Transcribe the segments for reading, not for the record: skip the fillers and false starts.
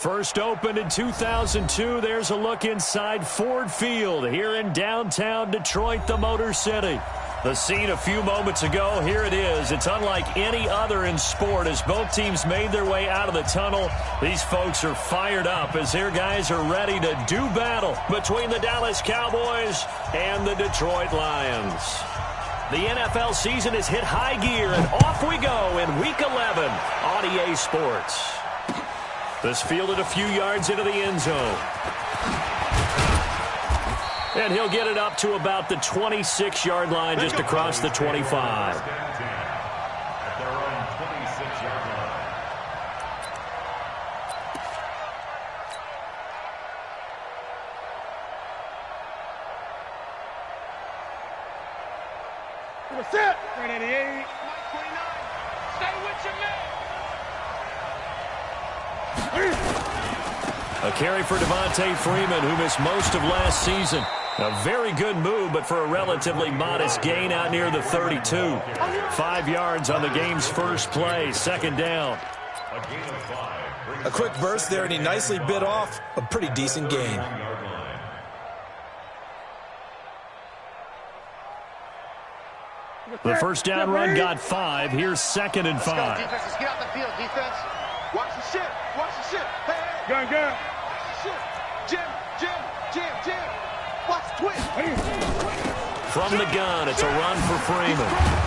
First opened in 2002. There's a look inside Ford Field here in downtown Detroit, the Motor City. The scene a few moments ago, here it is. It's unlike any other in sport as both teams made their way out of the tunnel. These folks are fired up as their guys are ready to do battle between the Dallas Cowboys and the Detroit Lions. The NFL season has hit high gear, and off we go in Week 11 on EA Sports. This fielded a few yards into the end zone. And he'll get it up to about the 26-yard line just across the 25. Set. 388. 29. Stay with your man. A carry for Devontae Freeman, who missed most of last season. A very good move, but for a relatively modest gain out near the 32. 5 yards on the game's first play, second down. A quick burst there, and he nicely bit off a pretty decent gain. The first down run got 5. Here's 2nd and 5. Defense, let's get out the field. Defense, watch the shit. Watch the shit. Hey, hey. Gun. Watch the shit. Jim. Watch the twist. From the gun, it's a run for Freeman.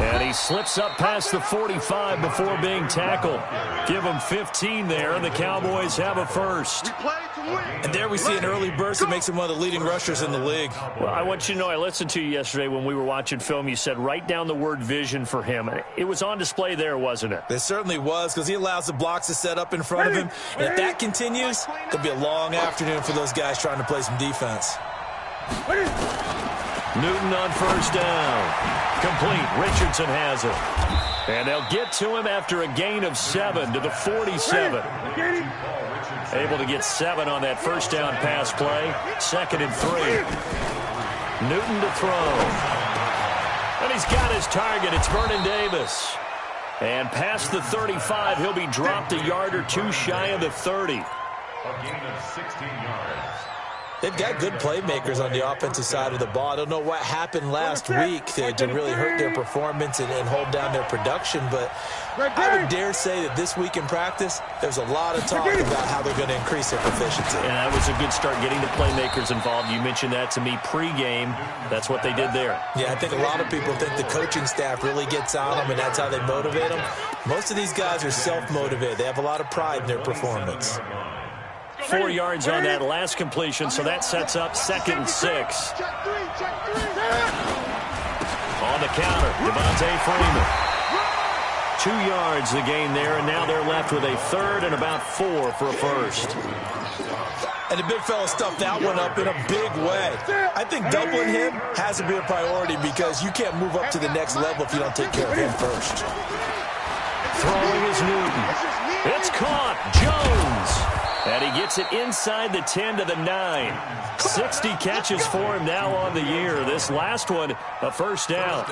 And he slips up past the 45 before being tackled. Give him 15 there, and the Cowboys have a first. And there we see an early burst that makes him one of the leading rushers in the league. Well, I want you to know, I listened to you yesterday when we were watching film. You said write down the word vision for him. It was on display there, wasn't it? It certainly was, because he allows the blocks to set up in front of him. And if that continues, it'll be a long afternoon for those guys trying to play some defense. Newton on first down. Complete. Richardson has it. And they'll get to him after a gain of 7 to the 47. Able to get 7 on that first down pass play. 2nd and 3. Newton to throw. And he's got his target. It's Vernon Davis. And past the 35, he'll be dropped a yard or two shy of the 30. A gain of 16 yards. They've got good playmakers on the offensive side of the ball. I don't know what happened last week to really hurt their performance and hold down their production, but I would dare say that this week in practice, there's a lot of talk about how they're going to increase their proficiency. And that was a good start, getting the playmakers involved. You mentioned that to me pregame. That's what they did there. Yeah, I think a lot of people think the coaching staff really gets on them, and that's how they motivate them. Most of these guys are self-motivated. They have a lot of pride in their performance. 4 yards on that last completion, so that sets up 2nd and 6. On the counter, Devontae Freeman. 2 yards the gain there, and now they're left with a 3rd and about 4 for a first. And the big fella stuffed that one up in a big way. I think doubling him has to be a priority because you can't move up to the next level if you don't take care of him first. Throwing is Newton. It's caught. Jones. And he gets it inside the 10 to the 9. 60 catches for him now on the year. This last one, a first down.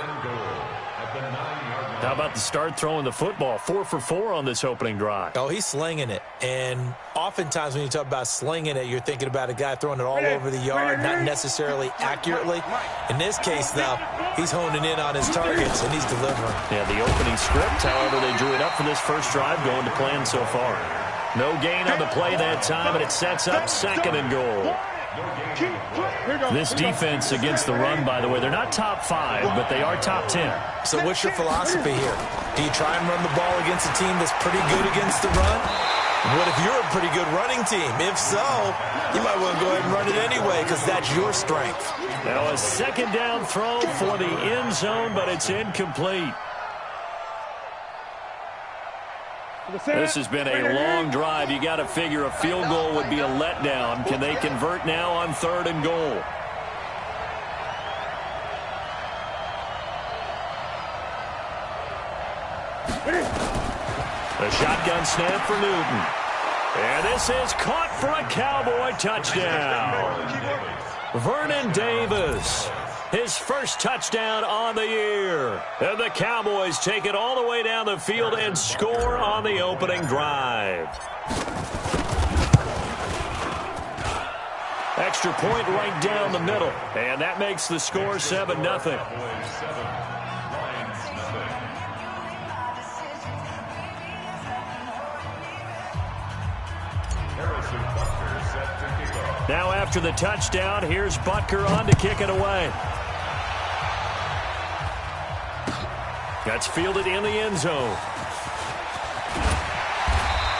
How about the start throwing the football? 4 for 4 on this opening drive. Oh, he's slinging it. And oftentimes when you talk about slinging it, you're thinking about a guy throwing it all over the yard, not necessarily accurately. In this case, though, he's honing in on his targets, and he's delivering. Yeah, the opening script, however, they drew it up for this first drive, going to plan so far. No gain on the play that time, and it sets up 2nd and goal. This defense against the run, by the way, they're not top 5, but they are top 10. So what's your philosophy here? Do you try and run the ball against a team that's pretty good against the run? What if you're a pretty good running team? If so, you might want to go ahead and run it anyway because that's your strength. Now a 2nd down throw for the end zone, but it's incomplete. This has been a long drive. You got to figure a field goal would be a letdown. Can they convert now on 3rd and goal? The shotgun snap for Newton. And this is caught for a Cowboy touchdown. Vernon Davis. His first touchdown on the year. And the Cowboys take it all the way down the field and score on the opening drive. Extra point right down the middle. And that makes the score 7-0. Now after the touchdown, here's Butker on to kick it away. That's fielded in the end zone.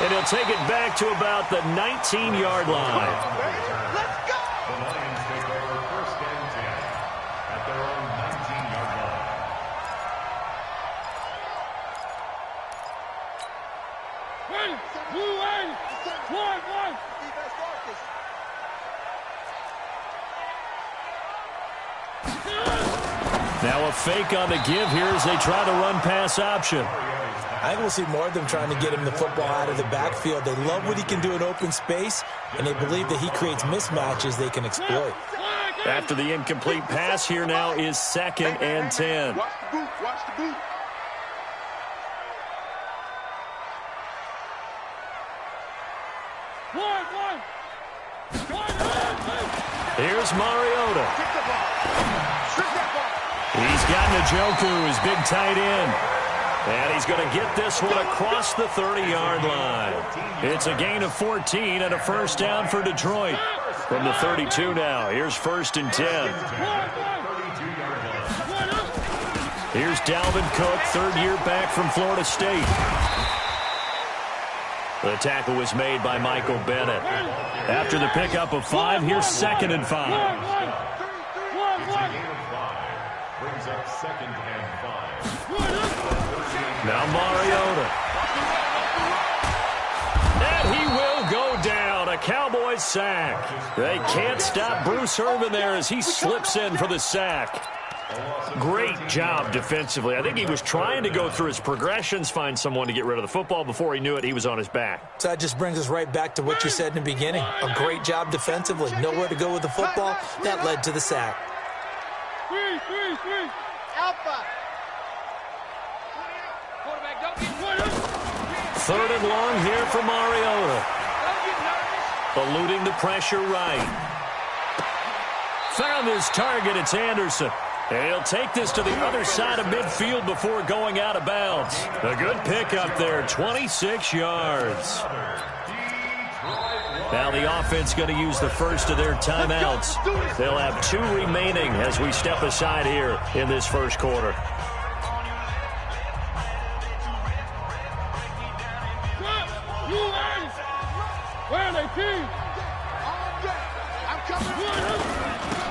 And he'll take it back to about the 19-yard line. Let's go! The Lions take over 1st and 10 at their own 19-yard line. Now a fake on the give here as they try to run pass option. I think we'll see more of them trying to get him the football out of the backfield. They love what he can do in open space, and they believe that he creates mismatches they can exploit. After the incomplete pass, here now is 2nd and 10. Watch the boot, watch the boot. Here's Mariota. Kick the ball. Shoot that ball. He's got Njoku, his big tight end. And he's going to get this one across the 30-yard line. It's a gain of 14 and a first down for Detroit. From the 32 now, here's 1st and 10. Here's Dalvin Cook, 3rd year back from Florida State. The tackle was made by Michael Bennett. After the pickup of 5, here's 2nd and 5. It's a gain of 5. Brings up 2nd and 5. Now Mariota. And he will go down. A Cowboys sack. They can't stop Bruce Irvin there as he slips in for the sack. Great job defensively. I think he was trying to go through his progressions, find someone to get rid of the football. Before he knew it, he was on his back. So that just brings us right back to what you said in the beginning. A great job defensively. Nowhere to go with the football. That led to the sack. Alpha. 3rd and long here for Mariota. Eluding the pressure right. Found his target. It's Anderson. And he'll take this to the other side of midfield before going out of bounds. A good pickup there, 26 yards. Now the offense going to use the first of their timeouts. They'll have 2 remaining as we step aside here in this first quarter.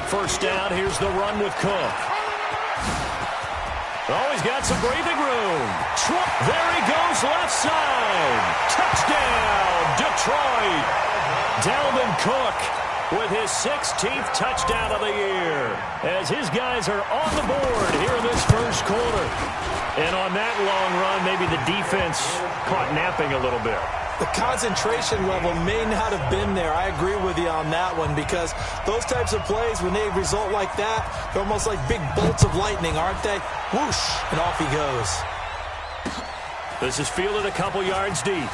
First down, here's the run with Cook. Oh, he's got some breathing room. There he goes, left side. Touchdown, Detroit. Dalvin Cook with his 16th touchdown of the year as his guys are on the board here in this first quarter. And on that long run, maybe the defense caught napping a little bit. The concentration level may not have been there. I agree with you on that one because those types of plays, when they result like that, they're almost like big bolts of lightning, aren't they? Whoosh, and off he goes. This is fielded a couple yards deep.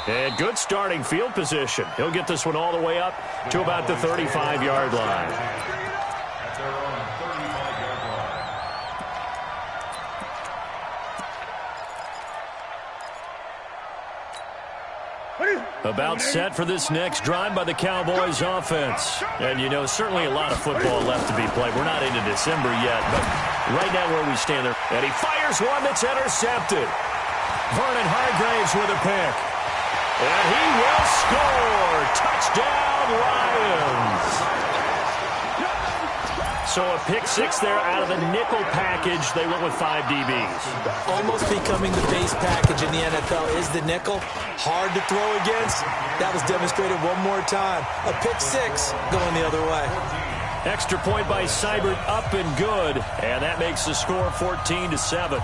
And good starting field position. He'll get this one all the way up to about the 35-yard line. About set for this next drive by the Cowboys offense. And, you know, certainly a lot of football left to be played. We're not into December yet, but right now where we stand there. And he fires one that's intercepted. Vernon Hargreaves with a pick. And he will score. Touchdown, Lions. So a pick 6 there out of the nickel package. They went with 5 DBs. Almost becoming the base package in the NFL is the nickel. Hard to throw against. That was demonstrated one more time. A pick 6 going the other way. Extra point by Seibert, up and good. And that makes the score 14-7.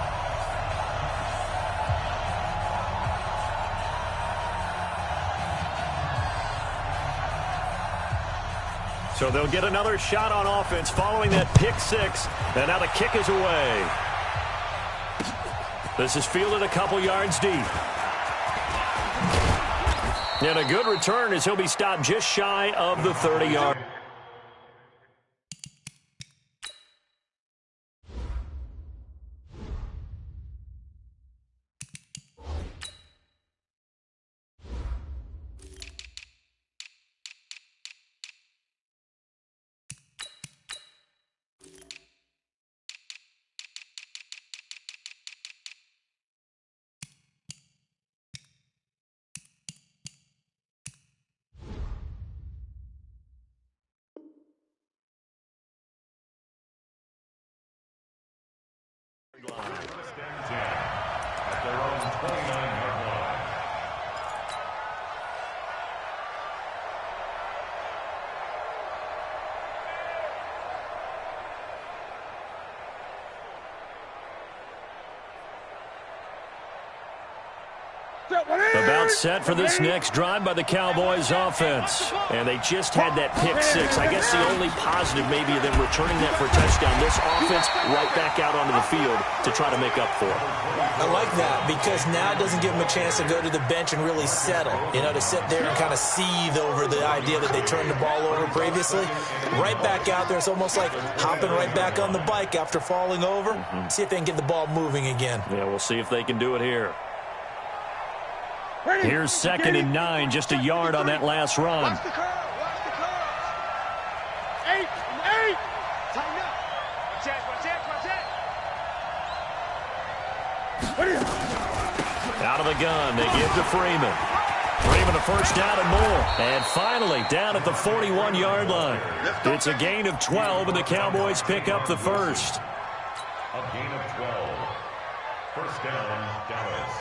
So they'll get another shot on offense following that pick 6. And now the kick is away. This is fielded a couple yards deep. And a good return as he'll be stopped just shy of the 30-yard. First and 10 at their own 29-yard line. About set for this next drive by the Cowboys offense. And they just had that pick six. I guess the only positive maybe of them returning that for a touchdown. This offense right back out onto the field to try to make up for it. I like that because now it doesn't give them a chance to go to the bench and really settle. You know, to sit there and kind of seethe over the idea that they turned the ball over previously. Right back out there. It's almost like hopping right back on the bike after falling over. See if they can get the ball moving again. Yeah, we'll see if they can do it here. Here's 2nd and 9, just a yard on that last run. Watch the curve. Watch the curve. 8. Tighten up. Watch it. Out of the gun, they give to Freeman. Freeman a first down and more. And finally, down at the 41-yard line. It's a gain of 12, and the Cowboys pick up the first. A gain of 12. First down, Dallas.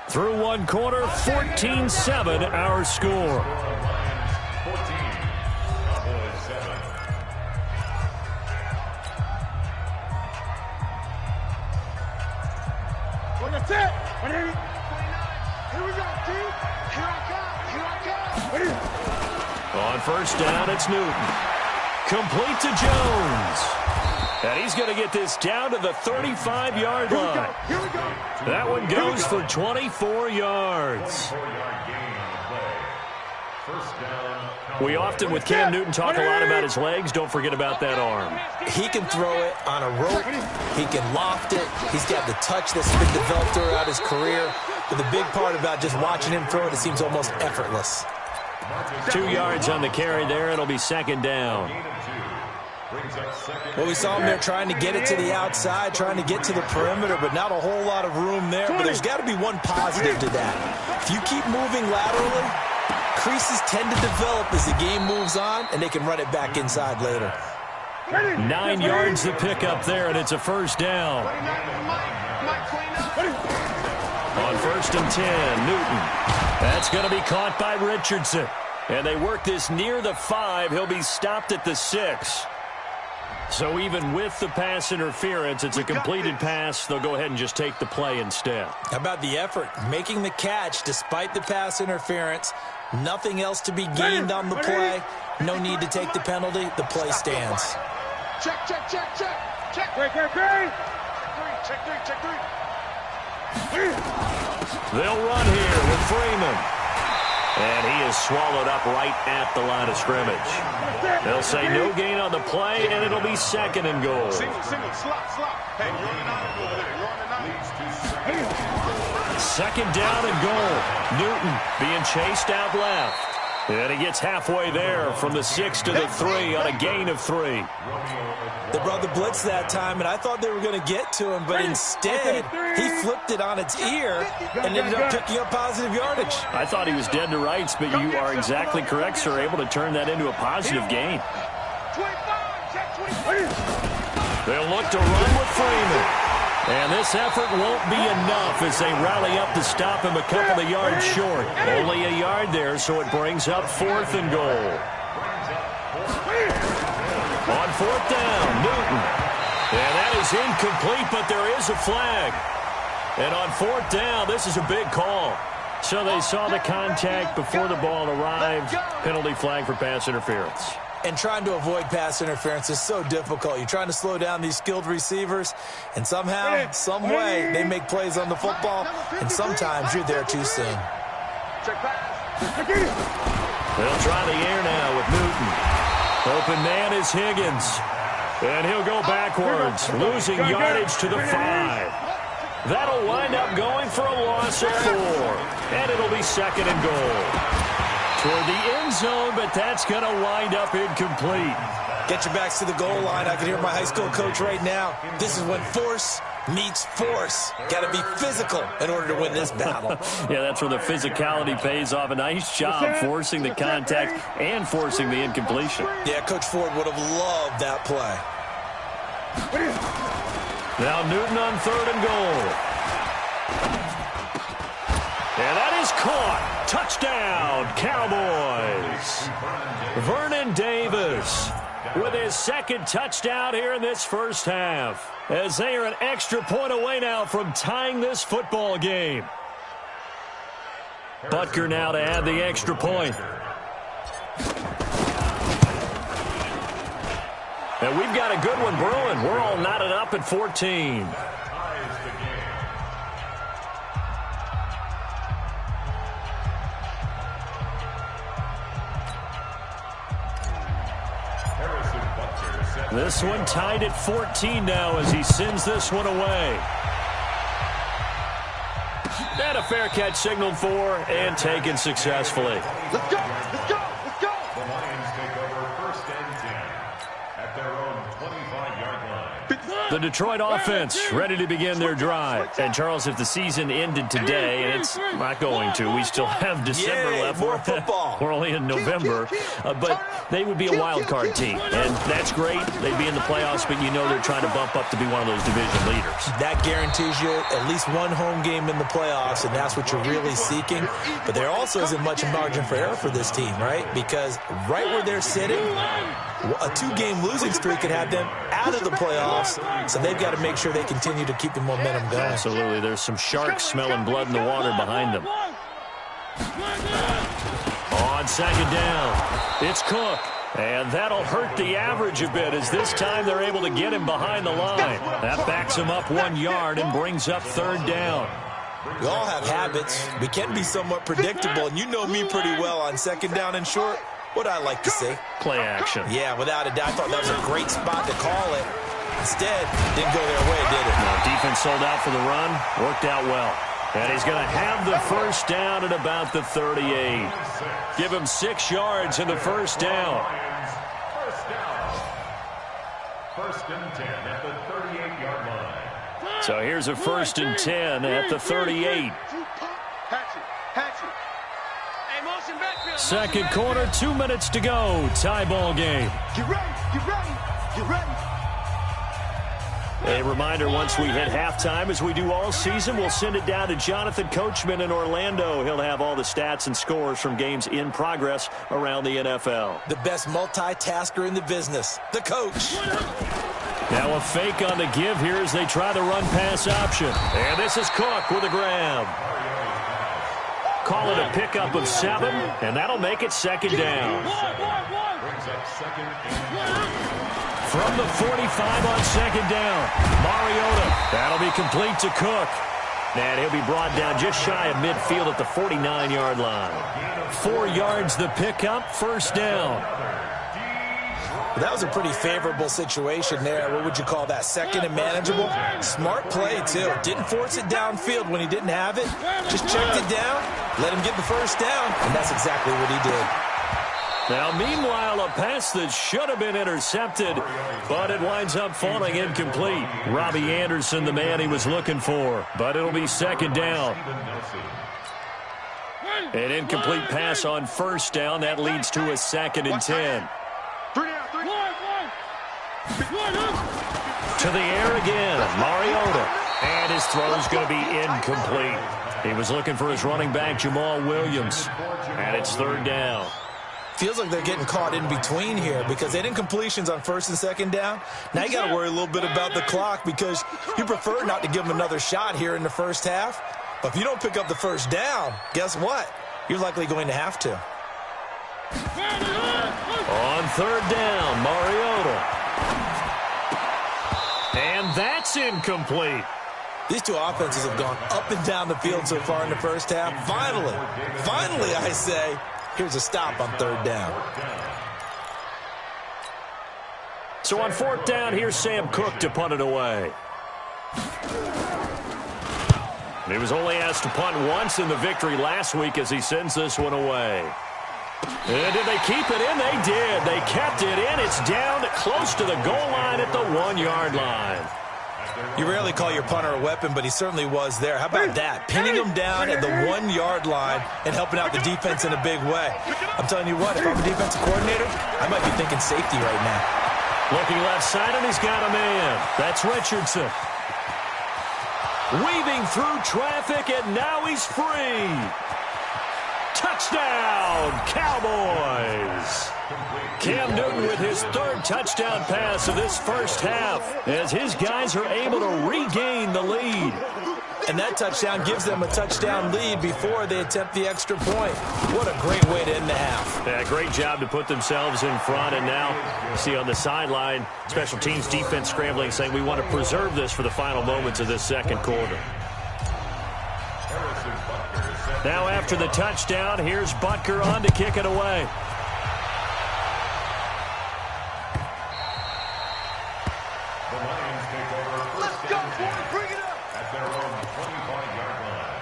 Through one quarter, 14-7 our score. 14, Cowboys 7. Well, that's it. Here we go, team. Here I come. On first down, it's Newton. Complete to Jones. And he's going to get this down to the 35-yard line. Here we go. That one goes for 24 yards. 4-yard gain on the play. First down. We often, with Cam Newton, talk a lot about his legs. Don't forget about that arm. He can throw it on a rope. He can loft it. He's got the touch that's been developed throughout his career. But the big part about just watching him throw it seems almost effortless. 2 yards on the carry there. It'll be 2nd down. Well, we saw him there trying to get it to the outside, trying to get to the perimeter, but not a whole lot of room there. But there's got to be one positive to that. If you keep moving laterally, creases tend to develop as the game moves on, and they can run it back inside later. 9 yards to pick up there, and it's a first down. On 1st and 10, Newton. That's going to be caught by Richardson. And they work this near the 5. He'll be stopped at the 6. So even with the pass interference, it's a completed pass. They'll go ahead and just take the play instead. How about the effort? Making the catch despite the pass interference. Nothing else to be gained on the play. No need to take the penalty. The play stands. Check. Great. Check three. They'll run here with Freeman. And he is swallowed up right at the line of scrimmage. They'll say no gain on the play, and it'll be 2nd and goal. Single, slot. Hey, you're on the 9 over there. You're on the 9. 2nd down and goal. Newton being chased out left. And he gets halfway there from the 6 to the 3 on a gain of 3. They brought the blitz that time, and I thought they were going to get to him, but instead he flipped it on its ear and ended up picking up positive yardage. I thought he was dead to rights, but you are exactly correct, sir, able to turn that into a positive gain. 25. They'll look to run with Freeman. And this effort won't be enough as they rally up to stop him a couple of yards short. Only a yard there, so it brings up 4th and goal. On 4th down, Newton. And that is incomplete, but there is a flag. And on 4th down, this is a big call. So they saw the contact before the ball arrived. Penalty flag for pass interference. And trying to avoid pass interference is so difficult. You're trying to slow down these skilled receivers, and somehow, some way, they make plays on the football, and sometimes you're there too soon. They'll try the air now with Newton. Open man is Higgins. And he'll go backwards, losing yardage to the 5. That'll wind up going for a loss of 4. And it'll be 2nd and goal. Toward the end zone, but that's going to wind up incomplete. Get your backs to the goal line. I can hear my high school coach right now. This is when force meets force. Got to be physical in order to win this battle. Yeah, that's where the physicality pays off. A nice job forcing the contact and forcing the incompletion. Yeah, Coach Ford would have loved that play. Now Newton on 3rd and goal. And that is caught. Touchdown, Cowboys. Vernon Davis with his 2nd touchdown here in this first half, as they are an extra point away now from tying this football game. Butker now to add the extra point. And we've got a good one brewing. We're all knotted up at 14. This one tied at 14 now as he sends this one away. And a fair catch signaled for and taken successfully. Let's go, let's go, let's go. The Lions take over 1st and 10 at their own 25-yard line. The Detroit offense ready to begin their drive. And, Charles, if the season ended today, and it's not going to, we still have December left. More football. We're only in November. But they would be a wild card team. And that's great. They'd be in the playoffs, but you know they're trying to bump up to be one of those division leaders. That guarantees you at least one home game in the playoffs, and that's what you're really seeking. But there also isn't much margin for error for this team, right? Because right where they're sitting, a 2-game losing streak could have them out of the playoffs, so they've got to make sure they continue to keep the momentum going. Absolutely. There's some sharks smelling blood in the water behind them. On 2nd down, it's Cook. And that'll hurt the average a bit as this time they're able to get him behind the line. That backs him up 1 yard and brings up 3rd down. We all have habits. We can be somewhat predictable, and you know me pretty well on 2nd down and short. What I like to see. Play action. Yeah, without a doubt. I thought that was a great spot to call it. Instead, didn't go their way, did it? Now, defense sold out for the run. Worked out well. And he's going to have the 1st down at about the 38. Give him 6 yards in the 1st down. 1st and 10 at the 38-yard line. So here's a 1st and 10 at the 38. Second quarter, 2 minutes to go. Tie ball game. Get ready, get ready, get ready. A reminder, once we hit halftime, as we do all season, we'll send it down to Jonathan Coachman in Orlando. He'll have all the stats and scores from games in progress around the NFL. The best multitasker in the business, the coach. Now a fake on the give here as they try the run-pass option. And this is Cook with a grab. Call it a pickup of 7, and that'll make it 2nd down. Brings up 2nd and From the 45 on 2nd down, Mariota. That'll be complete to Cook. And he'll be brought down just shy of midfield at the 49-yard line. 4 yards the pickup, 1st down. That was a pretty favorable situation there. What would you call that? 2nd and manageable? Smart play, too. Didn't force it downfield when he didn't have it. Just checked it down, let him get the 1st down, and that's exactly what he did. Now, meanwhile, a pass that should have been intercepted, but it winds up falling incomplete. Robbie Anderson, the man he was looking for, but it'll be 2nd down. An incomplete pass on 1st down. That leads to a 2nd and 10. To the air again, Mariota. And his throw's going to be incomplete. He was looking for his running back, Jamal Williams. And it's 3rd down. Feels like they're getting caught in between here because they didn't completions on 1st and 2nd down. Now you got to worry a little bit about the clock because you prefer not to give them another shot here in the 1st half. But if you don't pick up the first down, guess what? You're likely going to have to. On third down, Mariota. And that's incomplete. These two offenses have gone up and down the field so far in the first half. Finally, I say, here's a stop on third down. So on fourth down, here's Sam Cook to punt it away. He was only asked to punt once in the victory last week as he sends this one away. And did they keep it in? They did. They kept it in. It's down close to the goal line at the 1-yard line. You rarely call your punter a weapon, but he certainly was there. How about that? Pinning him down at the 1-yard line and helping out the defense in a big way. I'm telling you what, if I'm a defensive coordinator, I might be thinking safety right now. Looking left side, and he's got a man. That's Richardson. Weaving through traffic, and now he's free. Touchdown, Cowboys! Cam Newton with his third touchdown pass of this first half as his guys are able to regain the lead. And that touchdown gives them a touchdown lead before they attempt the extra point. What a great way to end the half. Yeah, great job to put themselves in front. And now you see on the sideline, special teams defense scrambling, saying we want to preserve this for the final moments of this second quarter. Now after the touchdown, here's Butker on to kick it away. Let's go, boys. Bring it up. At their own 25-yard line.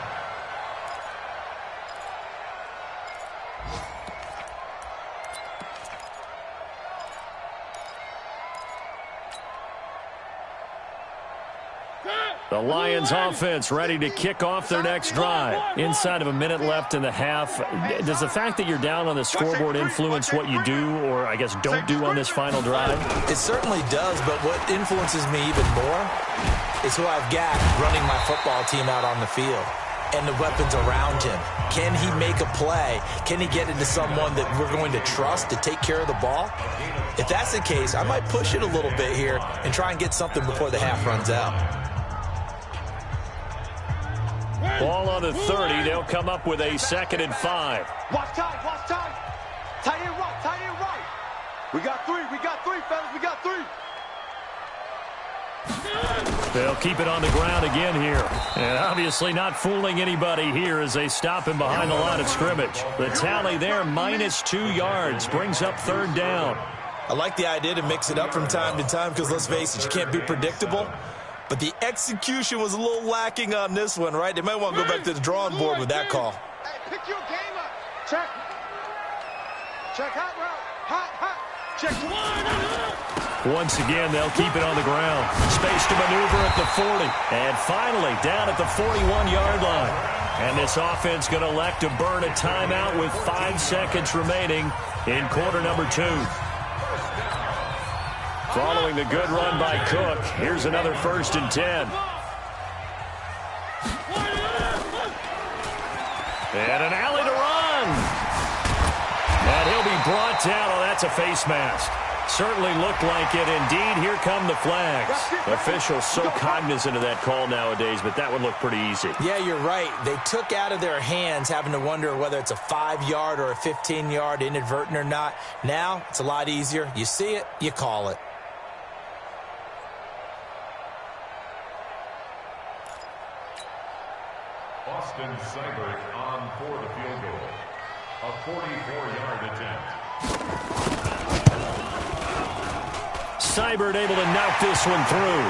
The Lions offense ready to kick off their next drive. Inside of a minute left in the half. Does the fact that you're down on the scoreboard influence what you do or, I guess, don't do on this final drive? It certainly does, but what influences me even more is who I've got running my football team out on the field and the weapons around him. Can he make a play? Can he get into someone that we're going to trust to take care of the ball? If that's the case, I might push it a little bit here and try and get something before the half runs out. Ball on the 30. They'll come up with a 2nd and 5. Watch time, watch time. Tight end right, tight end right. We got three, fellas, we got three. They'll keep it on the ground again here. And obviously not fooling anybody here as they stop him behind the line of scrimmage. The tally there, -2 yards, brings up third down. I like the idea to mix it up from time to time because, let's face it, you can't be predictable. But the execution was a little lacking on this one, right? They might want to go back to the drawing board with that call. Hey, pick your game up. Check. Check hot route. Hot. Check. Once again, they'll keep it on the ground. Space to maneuver at the 40. And finally, down at the 41-yard line. And this offense going to elect to burn a timeout with 5 seconds remaining in quarter number 2. Following the good run by Cook, here's another 1st and 10. And an alley to run. And he'll be brought down. Oh, that's a face mask. Certainly looked like it. Indeed, here come the flags. Officials so cognizant of that call nowadays, but that would look pretty easy. Yeah, you're right. They took out of their hands having to wonder whether it's a 5-yard or a 15-yard inadvertent or not. Now, it's a lot easier. You see it, you call it. Austin Seibert on for the field goal. A 44-yard attempt. Seibert able to knock this one through.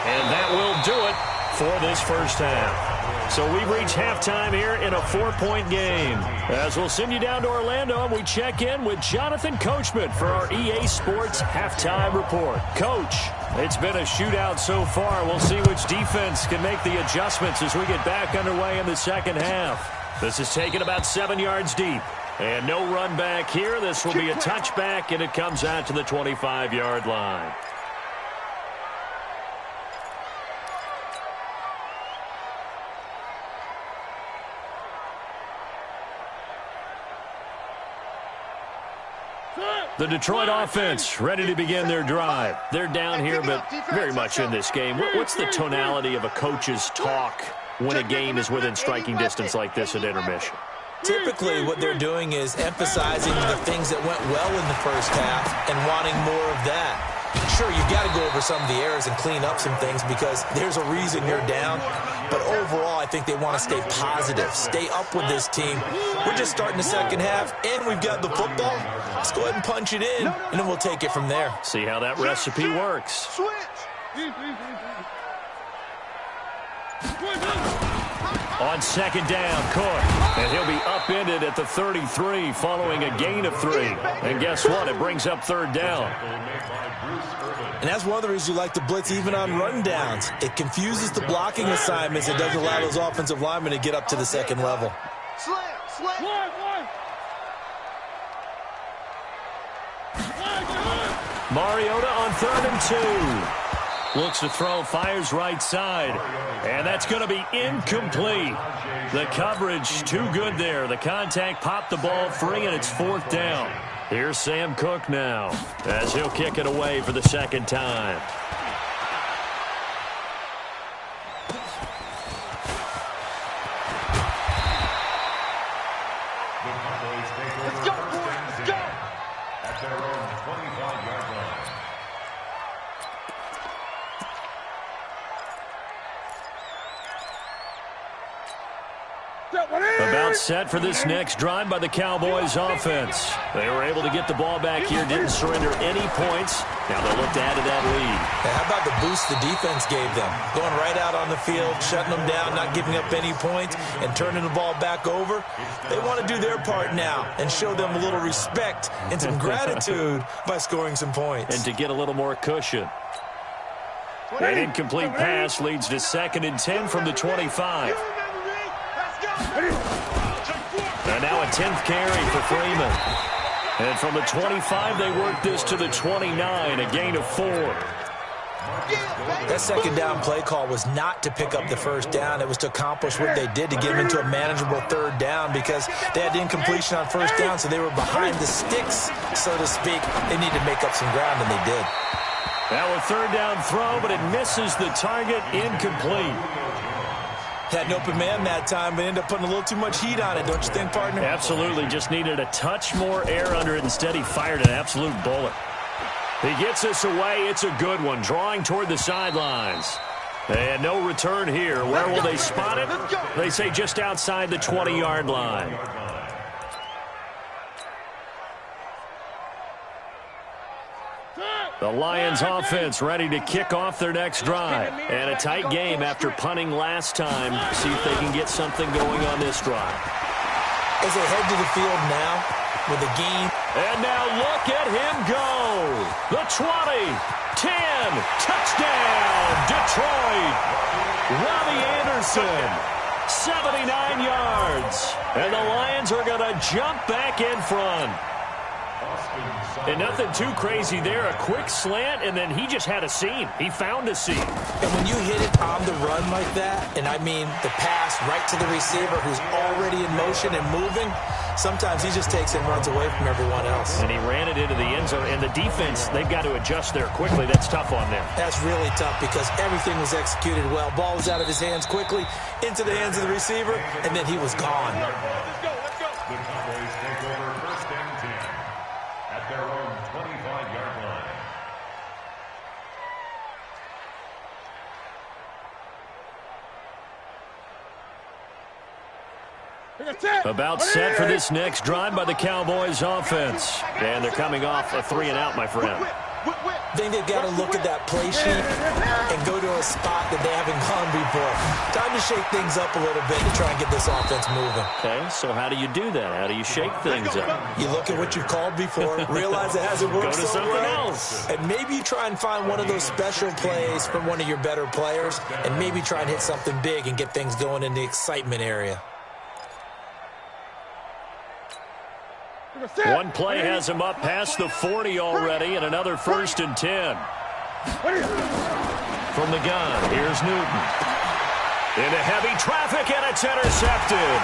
And that will do it for this first half. So we've reached halftime here in a 4-point game. As we'll send you down to Orlando, and we check in with Jonathan Coachman for our EA Sports Halftime Report. Coach, it's been a shootout so far. We'll see which defense can make the adjustments as we get back underway in the second half. This is taken about 7 yards deep. And no run back here. This will be a touchback, and it comes out to the 25-yard line. The Detroit offense ready to begin their drive. They're down here, but very much in this game. What's the tonality of a coach's talk when a game is within striking distance like this at intermission. Typically, what they're doing is emphasizing the things that went well in the first half and wanting more of that. Sure, you've got to go over some of the errors and clean up some things because there's a reason you're down. But overall, I think they want to stay positive, stay up with this team. We're just starting the second half, and we've got the football. Let's go ahead and punch it in, and then we'll take it from there. See how that recipe works. On second down, Cook. And he'll be upended at the 33 following a gain of 3. And guess what? It brings up third down. And that's one of the reasons you like to blitz even on rundowns. It confuses the blocking assignments. It doesn't allow those offensive linemen to get up to the second level. Mariota on 3rd and 2. Looks to throw, fires right side. And that's going to be incomplete. The coverage too good there. The contact popped the ball free, and it's 4th down. Here's Sam Cook now as he'll kick it away for the second time. Let's go, boys. Let's go. At their own 25-yard line. About set for this next drive by the Cowboys offense. They were able to get the ball back here, didn't surrender any points. Now they'll look to add to that lead. Now, how about the boost the defense gave them? Going right out on the field, shutting them down, not giving up any points, and turning the ball back over. They want to do their part now and show them a little respect and some gratitude by scoring some points. And to get a little more cushion. An incomplete pass leads to 2nd and 10 from the 25. And now a 10th carry for Freeman. And from the 25, they work this to the 29, a gain of 4. That second down play call was not to pick up the first down. It was to accomplish what they did to get them into a manageable 3rd down because they had incompletion on 1st down, so they were behind the sticks, so to speak. They needed to make up some ground, and they did. Now a 3rd down throw, but it misses the target, incomplete. Had an open man that time, but ended up putting a little too much heat on it, don't you think, partner? Absolutely. Just needed a touch more air under it. Instead, he fired an absolute bullet. He gets us away. It's a good one. Drawing toward the sidelines. And no return here. Where will they spot it? They say just outside the 20-yard line. The Lions offense ready to kick off their next drive. And a tight game after punting last time. See if they can get something going on this drive. As they head to the field now with a gain. And now look at him go. The 20, 10, touchdown, Detroit. Robbie Anderson, 79 yards. And the Lions are going to jump back in front. And nothing too crazy there. A quick slant, and then he just had a seam. He found a seam. And when you hit it on the run like that, and I mean the pass right to the receiver who's already in motion and moving, sometimes he just takes and runs away from everyone else. And he ran it into the end zone. And the defense, they've got to adjust there quickly. That's tough on them. That's really tough because everything was executed well. Ball was out of his hands quickly, into the hands of the receiver, and then he was gone. Let's go. The Cowboys take over 1st and 10 at their own 25-yard line. About set for this next drive by the Cowboys offense. And they're coming off a 3-and-out, my friend. I think they've got to look at that play sheet and go to a spot that they haven't gone before. Time to shake things up a little bit to try and get this offense moving. Okay, so how do you do that? How do you shake things up? You look at what you've called before, realize it hasn't worked Go to so something well, else. and maybe you try and find one of those special plays from one of your better players, and maybe try and hit something big and get things going in the excitement area. One play has him up past the 40 already, and another 1st and 10. From the gun, here's Newton. Into heavy traffic, and it's intercepted.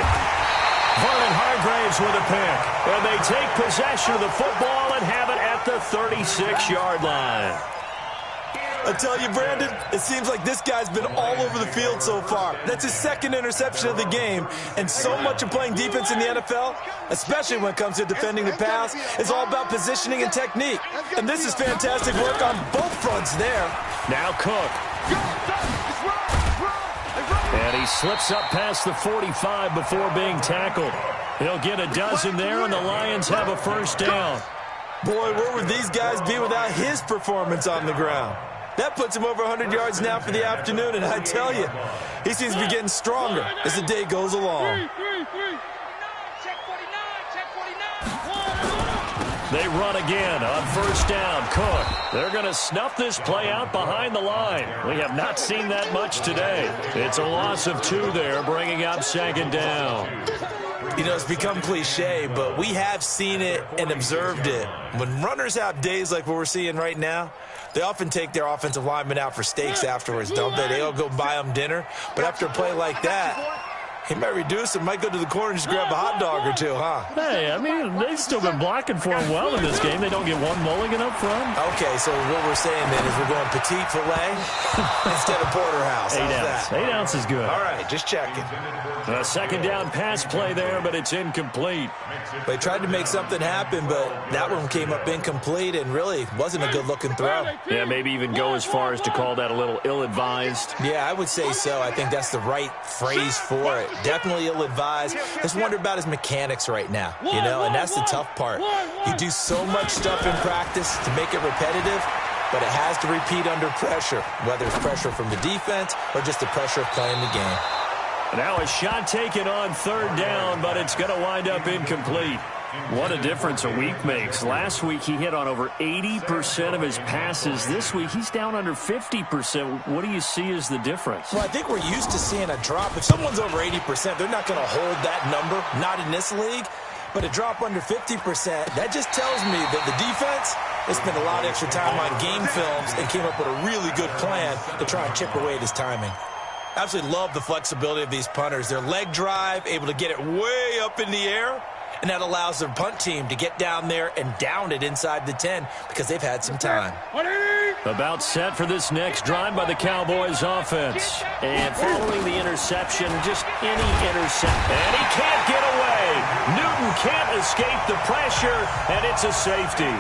Vernon Hargraves with a pick. And they take possession of the football and have it at the 36-yard line. I tell you, Brandon, it seems like this guy's been all over the field so far. That's his second interception of the game, and so much of playing defense in the NFL, especially when it comes to defending the pass, is all about positioning and technique. And this is fantastic work on both fronts there. Now Cook. And he slips up past the 45 before being tackled. He'll get a dozen there, and the Lions have a first down. Boy, where would these guys be without his performance on the ground? That puts him over 100 yards now for the afternoon, and I tell you, he seems to be getting stronger as the day goes along. They run again on first down. Cook. They're going to snuff this play out behind the line. We have not seen that much today. It's a loss of 2 there, bringing up second down. You know, it's become cliche, but we have seen it and observed it. When runners have days like what we're seeing right now, they often take their offensive linemen out for steaks afterwards, don't they? They all go buy them dinner. But after a play like that, he might reduce it, might go to the corner and just grab a hot dog or two, huh? Hey, I mean, they've still been blocking for him well in this game. They don't get one mulligan up front. Okay, so what we're saying then is we're going petite filet instead of porterhouse. 8 ounce. 8 ounce is good. All right, just checking. A second down pass play there, but it's incomplete. They tried to make something happen, but that one came up incomplete and really wasn't a good-looking throw. Yeah, maybe even go as far as to call that a little ill-advised. Yeah, I would say so. I think that's the right phrase for it. Definitely ill-advised. Just wonder about his mechanics right now, you know, and that's the tough part. You do so much stuff in practice to make it repetitive, but it has to repeat under pressure, whether it's pressure from the defense or just the pressure of playing the game. Now a shot taken on third down, but it's going to wind up incomplete. What a difference a week makes. Last week he hit on over 80% of his passes. This week he's down under 50%. What do you see as the difference? Well, I think we're used to seeing a drop. If someone's over 80%, they're not going to hold that number, not in this league. But a drop under 50%, that just tells me that the defense has spent a lot of extra time on game films and came up with a really good plan to try and chip away at his timing. Absolutely love the flexibility of these punters. Their leg drive, able to get it way up in the air, and that allows their punt team to get down there and down it inside the 10 because they've had some time. About set for this next drive by the Cowboys offense. And following the interception, just any interception. And he can't get away. Newton can't escape the pressure, and it's a safety.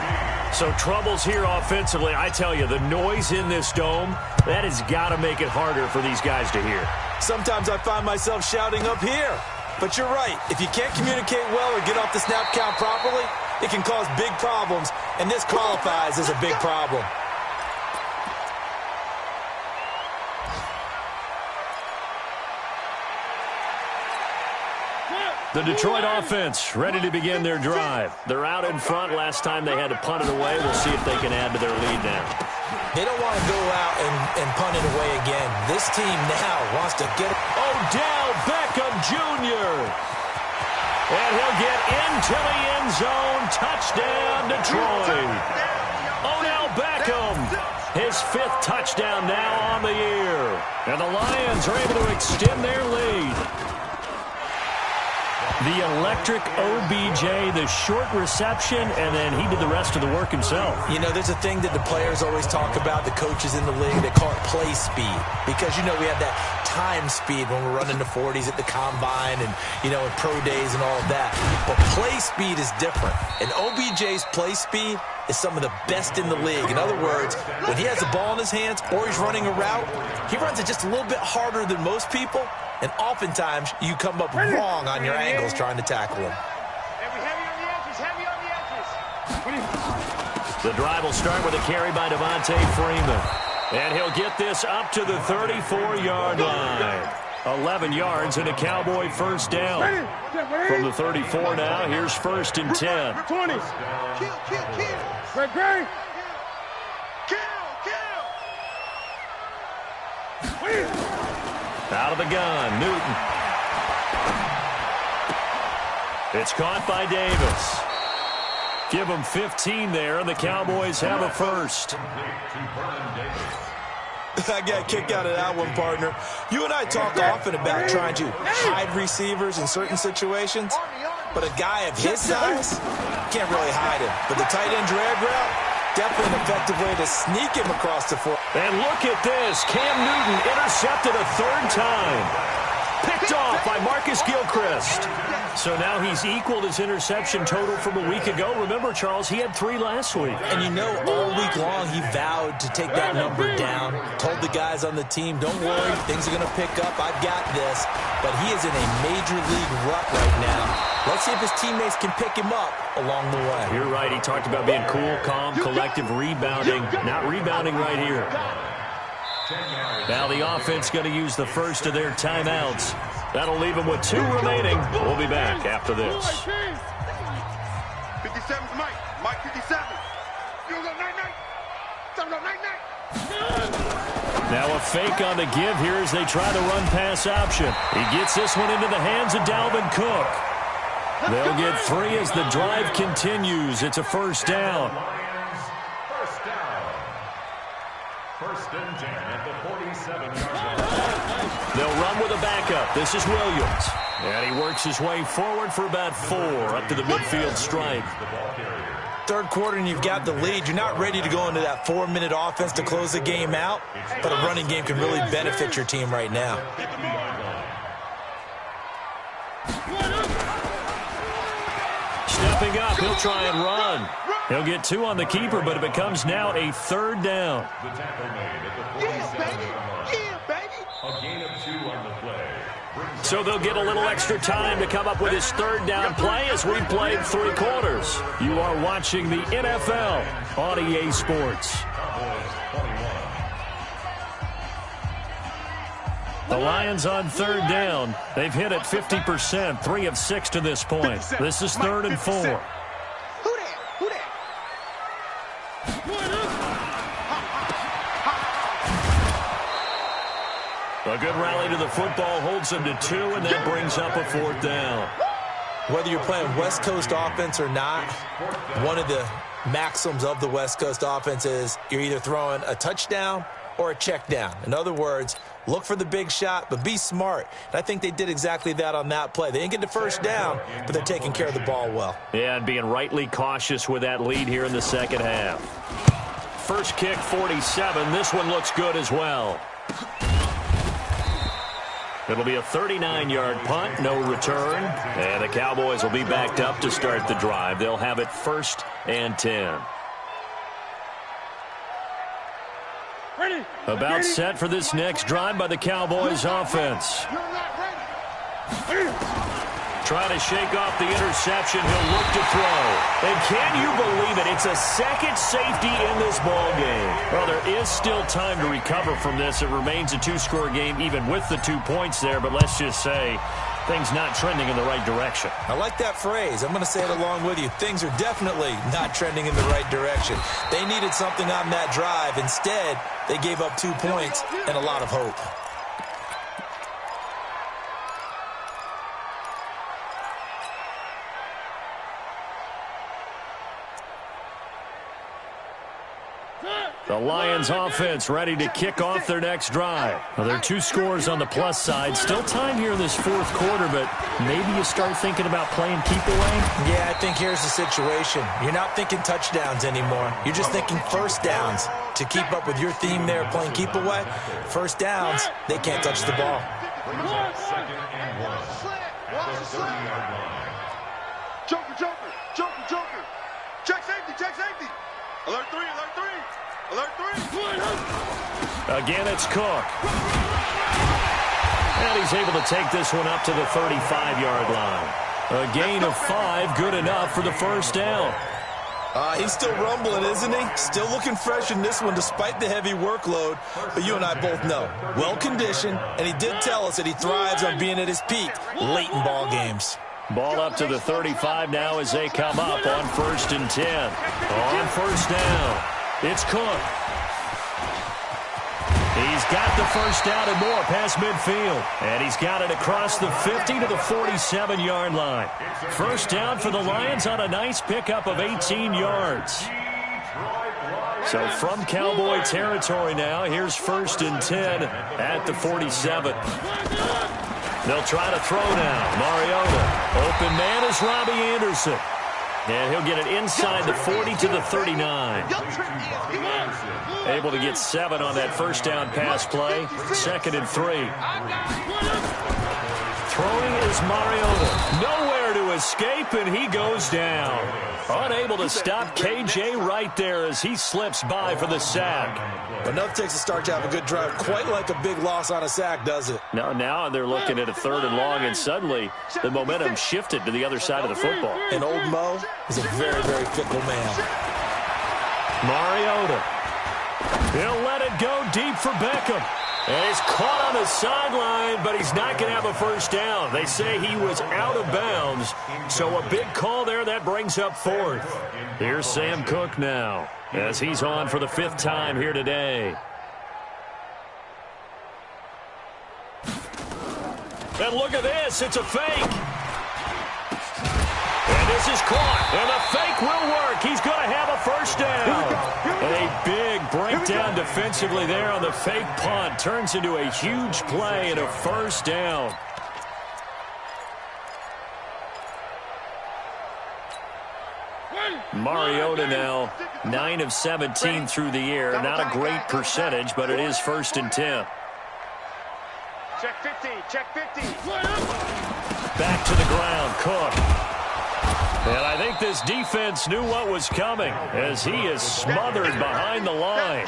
So troubles here offensively. I tell you, the noise in this dome, that has got to make it harder for these guys to hear. Sometimes I find myself shouting up here. But you're right. If you can't communicate well or get off the snap count properly, it can cause big problems, and this qualifies as a big problem. The Detroit offense ready to begin their drive. They're out in front. Last time they had to punt it away. We'll see if they can add to their lead now. They don't want to go out and punt it away again. This team now wants to get it. Odell Beckham Jr. And he'll get into the end zone. Touchdown, Detroit. Odell Beckham, his 5th touchdown now on the year. And the Lions are able to extend their lead. The electric OBJ, the short reception, and then he did the rest of the work himself. You know, there's a thing that the players always talk about, the coaches in the league, they call it play speed. Because, you know, we have that time speed when we're running the 40s at the combine and, you know, in pro days and all of that. But play speed is different. And OBJ's play speed is some of the best in the league. In other words, when he has the ball in his hands or he's running a route, he runs it just a little bit harder than most people. And oftentimes, you come up wrong on your angles trying to tackle him. Heavy on the edges. The drive will start with a carry by Devontae Freeman. And he'll get this up to the 34-yard line. 11 yards and a Cowboy first down. From the 34 now, here's 1st and 10. 20. Kill. Great. Kill. Out of the gun, Newton. It's caught by Davis. Give them 15 there, and the Cowboys have a first. I got a kick out of that one, partner. You and I talk often about trying to hide receivers in certain situations, but a guy of his size can't really hide him. But the tight end drag route, Definitely an effective way to sneak him across the floor. And look at this. Cam Newton intercepted a third time. Picked off by Marcus Gilchrist. So now he's equaled his interception total from a week ago. Remember, Charles, he had 3 last week. And you know, all week long he vowed to take that number down. Told the guys on the team, don't worry, things are going to pick up. I've got this. But he is in a major league rut right now. Let's see if his teammates can pick him up along the way. You're right. He talked about being cool, calm, collective, rebounding. Not rebounding right here. Now the offense going to use the first of their timeouts. That'll leave them with 2 remaining. We'll be back after this. 57's Mike. Mike 57. You go night-night. Now a fake on the give here as they try the run-pass option. He gets this one into the hands of Dalvin Cook. They'll get 3 as the drive continues. It's a first down. First and 10 at the 47-yard line. They'll run with a backup. This is Williams. And he works his way forward for about 4 up to the midfield stripe. Third quarter and you've got the lead. You're not ready to go into that 4-minute offense to close the game out, but a running game can really benefit your team right now. Stepping up, he'll try and run. He'll get 2 on the keeper, but it becomes now a third down. The tackle made at the 47-yard line. A gain of 2 on the play. So they'll get a little extra time to come up with his third down play as we've played 3 quarters. You are watching the NFL on EA Sports. The Lions on third down. They've hit it 50%, 3 of 6 to this point. This is 3rd and 4. Who that? A good rally to the football holds them to 2, and that brings up a 4th down. Whether you're playing West Coast offense or not, one of the maxims of the West Coast offense is you're either throwing a touchdown or a check down. In other words, look for the big shot, but be smart. And I think they did exactly that on that play. They didn't get the first down, but they're taking care of the ball well. Yeah, and being rightly cautious with that lead here in the second half. First kick, 47. This one looks good as well. It'll be a 39-yard punt, no return. And the Cowboys will be backed up to start the drive. They'll have it 1st and 10. About set for this next drive by the Cowboys offense. Trying to shake off the interception. He'll look to throw. And can you believe it? It's a second safety in this ball game. Well, there is still time to recover from this. It remains a 2-score game even with the 2 points there. But let's just say things not trending in the right direction. I like that phrase. I'm going to say it along with you. Things are definitely not trending in the right direction. They needed something on that drive. Instead, they gave up 2 points and a lot of hope. The Lions offense ready to kick off their next drive. Well, there are 2 scores on the plus side. Still time here in this 4th quarter, but maybe you start thinking about playing keep away? Yeah, I think here's the situation. You're not thinking touchdowns anymore. You're just thinking first downs. To keep up with your theme there, playing keep away, first downs, they can't touch the ball. Brings up 2nd and 1 at the 30-yard line. Joker. Check safety. Alert 3. Again, it's Cook. And he's able to take this one up to the 35-yard line. A gain of 5, good enough for the first down. He's still rumbling, isn't he? Still looking fresh in this one despite the heavy workload. But you and I both know, well-conditioned, and he did tell us that he thrives on being at his peak late in ball games. Ball up to the 35 now as they come up on 1st and 10. On first down, it's Cook. He's got the first down and more past midfield. And he's got it across the 50 to the 47-yard line. First down for the Lions on a nice pickup of 18 yards. So from Cowboy territory now, here's 1st and 10 at the 47. They'll try to throw now. Mariota. Open man is Robbie Anderson. And he'll get it inside the 40 to the 39. Able to get 7 on that first down pass play. 2nd and 3. Throwing is Mariota. Nowhere to escape, and he goes down. Unable to stop KJ right there as he slips by for the sack. Enough takes a start to have a good drive. Quite like a big loss on a sack, does it? Now they're looking at a 3rd and long, and suddenly the momentum shifted to the other side of the football. And old Mo is a very, very fickle man. Mariota. He'll let it go deep for Beckham. And he's caught on the sideline, but he's not going to have a first down. They say he was out of bounds, so a big call there. That brings up 4th. Here's Sam Cook now, as he's on for the 5th time here today. And look at this. It's a fake. And this is caught. And the fake will work. He's going to have a first down. And a big breakdown defensively there on the fake punt. Turns into a huge play and a first down. Mariota now 9 of 17 through the air. Not a great percentage, but it is 1st and 10. Check 50, check 50. Back to the ground, Cook. And I think this defense knew what was coming as he is smothered behind the line.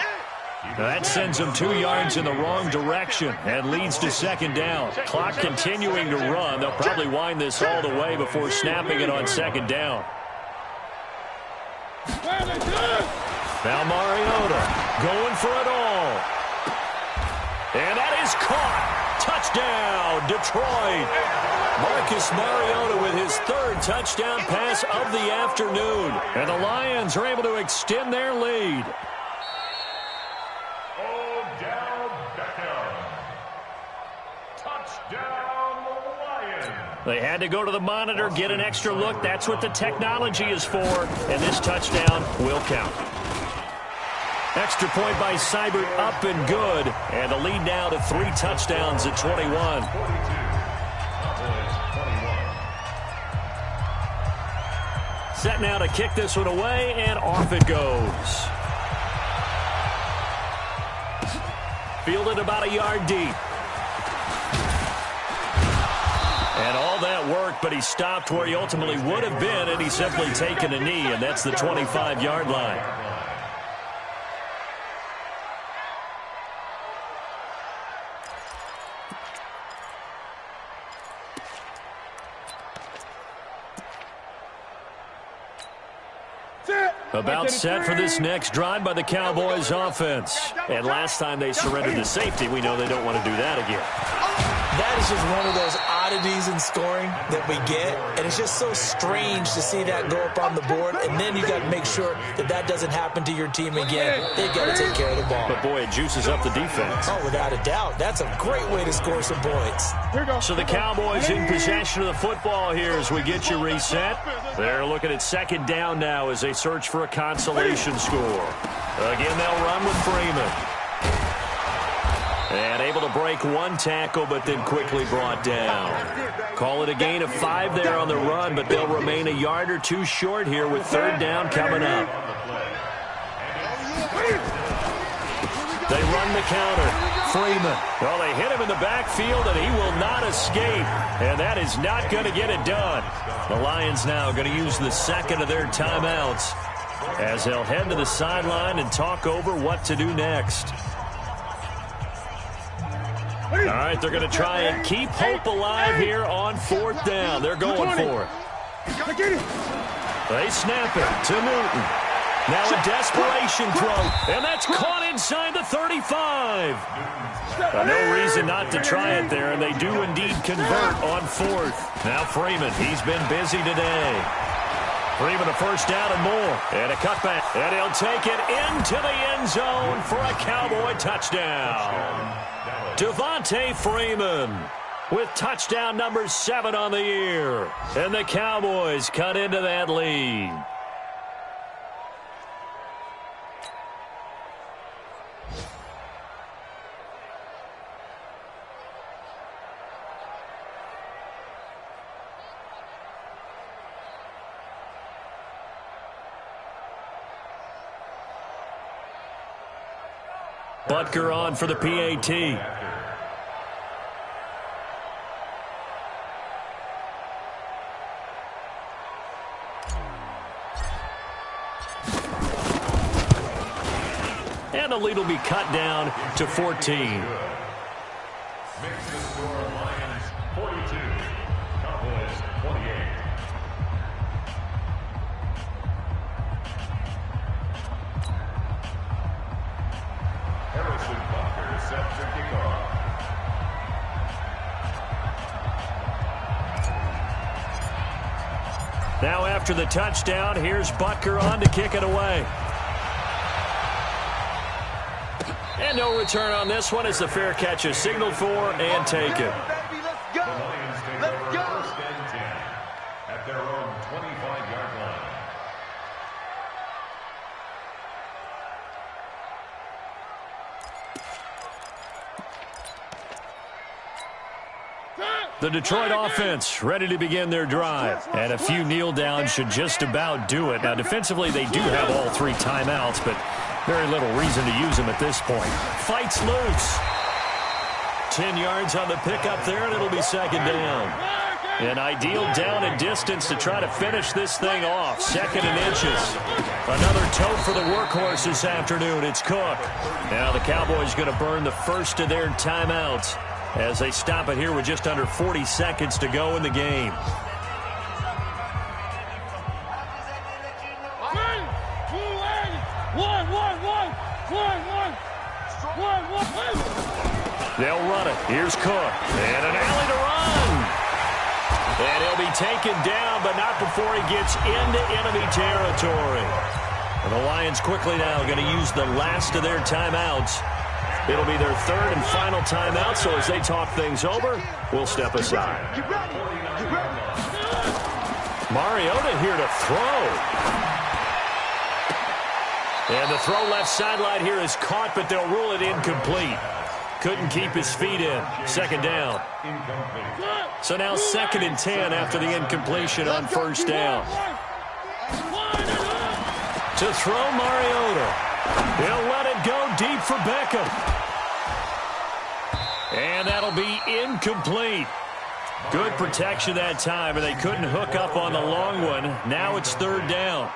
That sends him 2 yards in the wrong direction and leads to 2nd down. Clock continuing to run. They'll probably wind this all the way before snapping it on 2nd down. Now Mariota going for it all. And that is caught. Touchdown, Detroit. Marcus Mariota with his 3rd touchdown pass of the afternoon. And the Lions are able to extend their lead. Odell Beckham. Touchdown, Lions. They had to go to the monitor, get an extra look. That's what the technology is for. And this touchdown will count. Extra point by Seibert, up and good. And the lead now to 3 touchdowns at 21. Set now to kick this one away, and off it goes. Fielded about a yard deep. And all that work, but he stopped where he ultimately would have been, and he's simply taken a knee, and that's the 25-yard line. About set for this next drive by the Cowboys offense. And last time they surrendered to safety, we know they don't want to do that again. That is just one of those oddities in scoring that we get, and it's just so strange to see that go up on the board, and then you got to make sure that that doesn't happen to your team again. They've got to take care of the ball. But, boy, it juices up the defense. Oh, without a doubt. That's a great way to score some points. So the Cowboys in possession of the football here as we get you reset. They're looking at 2nd down now as they search for a consolation score. Again, they'll run with Freeman. And able to break 1 tackle, but then quickly brought down. Call it a gain of 5 there on the run, but they'll remain a yard or 2 short here with 3rd down coming up. They run the counter. Freeman. Well, they hit him in the backfield, and he will not escape. And that is not going to get it done. The Lions now going to use the 2nd of their timeouts as they'll head to the sideline and talk over what to do next. All right, they're going to try and keep hope alive here on 4th down. They're going for it. They snap it to Newton. Now a desperation throw, and that's caught inside the 35. No reason not to try it there, and they do indeed convert on 4th. Now Freeman, he's been busy today. Freeman a first down and more, and a cutback. And he'll take it into the end zone for a Cowboy touchdown. Devontae Freeman with touchdown number 7 on the year. And the Cowboys cut into that lead. Butker on for the PAT. And the lead will be cut down to 14. Makes the score Lions 42, Cowboys 28. Harrison Butker set to kick off. Now after the touchdown, here's Butker on to kick it away. And no return on this one as the fair catch is signaled for and taken. Baby, let's go. The Lions take Let's over go. first and 10 at their own 25-yard line. The Detroit offense ready to begin their drive. And a few kneel downs should just about do it. Now, defensively, they do have all 3 timeouts, but very little reason to use them at this point. Fights loose. 10 yards on the pickup there, and it'll be second down. An ideal down and distance to try to finish this thing off. 2nd and inches. Another tote for the workhorse this afternoon. It's Cook. Now the Cowboys going to burn the first of their timeouts as they stop it here with just under 40 seconds to go in the game. They'll run it. Here's Cook. And an alley to run. And he'll be taken down, but not before he gets into enemy territory. And the Lions quickly now going to use the last of their timeouts. It'll be their 3rd and final timeout, so as they talk things over, we'll step aside. Get ready. Get ready. Mariota here to throw. And the throw left sideline here is caught, but they'll rule it incomplete. Couldn't keep his feet in. 2nd down. So now 2nd and 10 after the incompletion on 1st down. To throw Mariota. He'll let it go deep for Beckham. And that'll be incomplete. Good protection that time, and they couldn't hook up on the long one. Now it's 3rd down.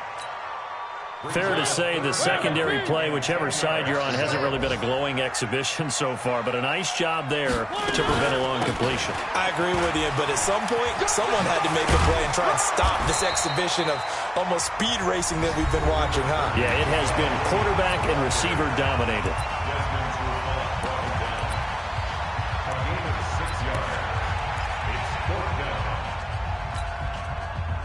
Fair to say the secondary play, whichever side you're on, hasn't really been a glowing exhibition so far, but a nice job there to prevent a long completion. I agree with you, but at some point, someone had to make a play and try and stop this exhibition of almost speed racing that we've been watching, huh? Yeah, it has been quarterback and receiver dominated.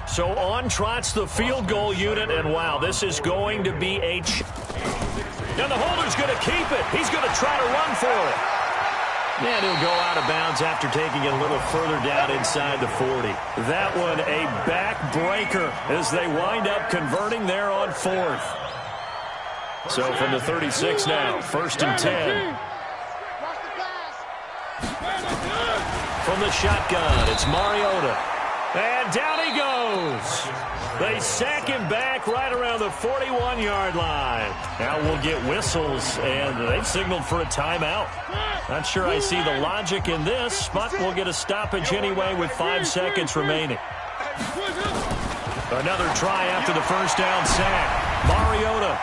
So on trots the field goal unit, and wow, this is going to be a... And the holder's going to keep it. He's going to try to run for it. And he'll go out of bounds after taking it a little further down inside the 40. That one a backbreaker as they wind up converting there on 4th. So from the 36 now, 1st and 10. From the shotgun, it's Mariota. And down he goes. They sack him back right around the 41-yard line. Now we'll get whistles, and they've signaled for a timeout. Not sure I see the logic in this, but we'll get a stoppage anyway with 5 seconds remaining. Another try after the 1st down sack. Mariota.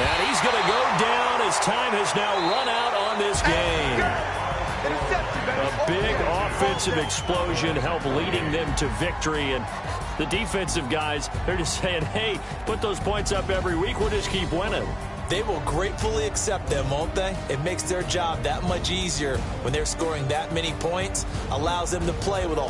And he's going to go down as time has now run out on this game. A big offensive explosion helped leading them to victory. And the defensive guys, they're just saying, hey, put those points up every week. We'll just keep winning. They will gratefully accept them, won't they? It makes their job that much easier when they're scoring that many points. Allows them to play with a